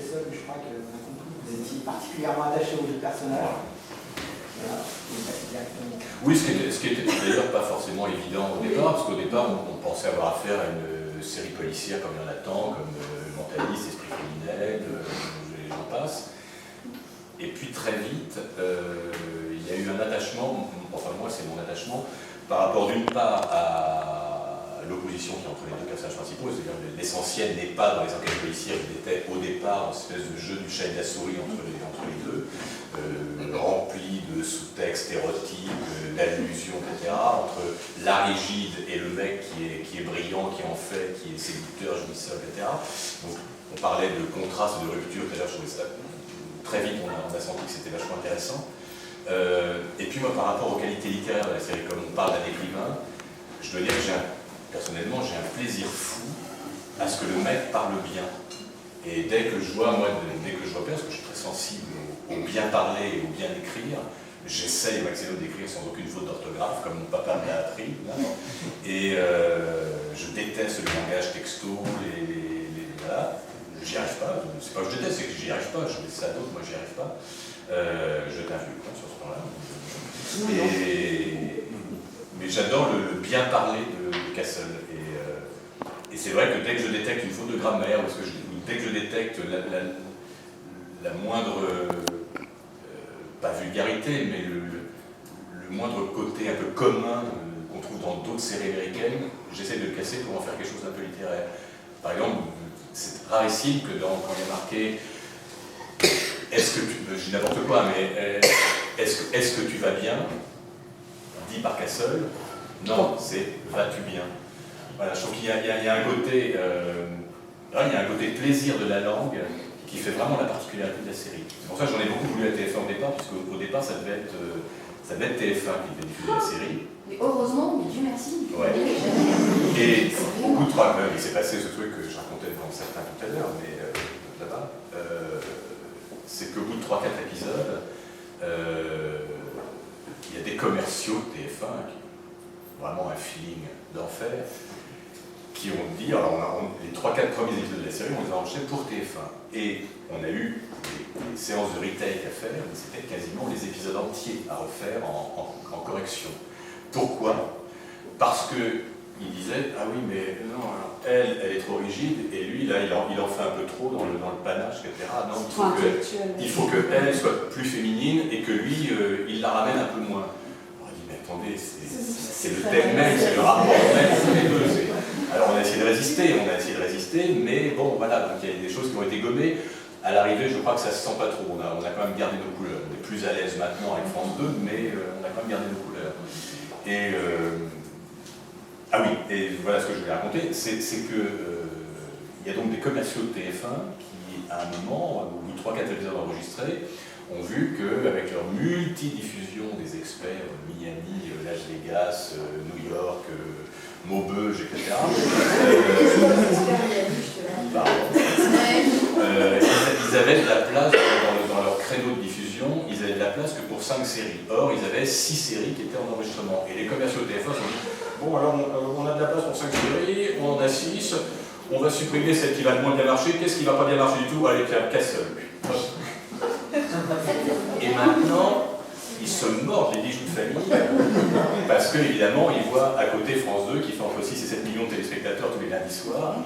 seul, je crois que vous étiez particulièrement attaché aux deux personnages. Voilà. Oui, ce qui était d'ailleurs pas forcément évident au départ, parce qu'au départ on pensait avoir affaire à une série policière comme il y en a tant, comme Mentaliste, Esprit criminel, j'en passe. Et puis très vite, il y a eu un attachement, enfin moi c'est mon attachement, par rapport d'une part à l'opposition qui est entre les deux personnages principaux, c'est-à-dire que l'essentiel n'est pas dans les enquêtes policières, il était au départ une espèce de jeu du chat et de la souris entre les deux, rempli de sous-textes érotiques, d'allusions, etc., entre la rigide et le mec qui est brillant, qui en fait, qui est séducteur, jouisseur, etc. Donc on parlait de contraste, de rupture, tout à l'heure je trouvais ça très vite, on a senti que c'était vachement intéressant. Et puis moi par rapport aux qualités littéraires de la série, comme on parle d'un écrivain, je dois dire que personnellement j'ai un plaisir fou à ce que le mec parle bien. Et dès que je vois, parce que je suis très sensible au bien parler et au bien écrire, j'essaye au maximum d'écrire sans aucune faute d'orthographe, comme mon papa me l'a appris. Et je déteste le langage texto, voilà. J'y arrive pas, c'est pas que je déteste, c'est que j'y arrive pas, je mets ça à d'autres, moi j'y arrive pas. Je t'invite sur ce point-là. Mais j'adore le bien parler de Castle. Et c'est vrai que dès que je détecte une faute de grammaire, dès que je détecte la moindre, pas vulgarité, mais le moindre côté un peu commun qu'on trouve dans d'autres séries américaines, j'essaie de le casser pour en faire quelque chose d'un peu littéraire. Par exemple, c'est rarissime que quand il y a marqué est-ce que je dis n'importe quoi, mais est-ce que tu vas bien, dit par Castle, non, c'est vas-tu bien. Voilà, je trouve qu'il y a un côté, il y a un côté plaisir de la langue qui fait vraiment la particularité de la série. C'est pour ça que j'en ai beaucoup voulu à TF1 au départ, puisque au départ ça devait être TF1 qui devait diffuser la série. Mais heureusement, mais Dieu merci. Ouais. Et au bout de 3 heures, il s'est passé ce truc que je racontais devant certains tout à l'heure, mais là-bas, c'est qu'au bout de 3-4 épisodes, il y a des commerciaux de TF1 qui ont vraiment un feeling d'enfer, qui ont dit, alors les 3-4 premiers épisodes de la série, on les a enregistrés pour TF1. Et on a eu des séances de retake à faire, mais c'était quasiment les épisodes entiers à refaire en correction. Pourquoi? Parce qu'il disait, ah oui, mais non, elle est trop rigide, et lui, là, il en fait un peu trop dans le panache, etc. Non, il faut qu'elle soit plus féminine, et que lui, il la ramène un peu moins. On a dit, mais attendez, c'est le thème même, c'est le rapport même entre les deux. Alors on a essayé de résister, mais bon, voilà, donc il y a des choses qui ont été gommées. À l'arrivée, je crois que ça se sent pas trop. On a quand même gardé nos couleurs. On est plus à l'aise maintenant avec France 2, mais on a quand même gardé nos couleurs. Et ah oui, et voilà ce que je voulais raconter, c'est que il y a donc des commerciaux de TF1 qui, à un moment, au bout de 3-4 épisodes enregistrés, ont vu qu'avec leur multidiffusion des experts, Miami, Las Vegas, New York, Maubeuge, etc. Ils avaient de la place dans leur créneau de diffusion, ils avaient de la place que pour 5 séries. Or, ils avaient 6 séries qui étaient en enregistrement. Et les commerciaux de TF1 se sont dit, bon alors on a de la place pour 5 séries, on en a 6, on va supprimer celle qui va le moins bien marcher, qu'est-ce qui ne va pas bien marcher du tout? Allez, Castle. Et maintenant, ils se mordent les bijoux de famille, parce qu'évidemment, ils voient à côté France 2 qui fait entre 6 et 7 millions de téléspectateurs tous les lundis soirs.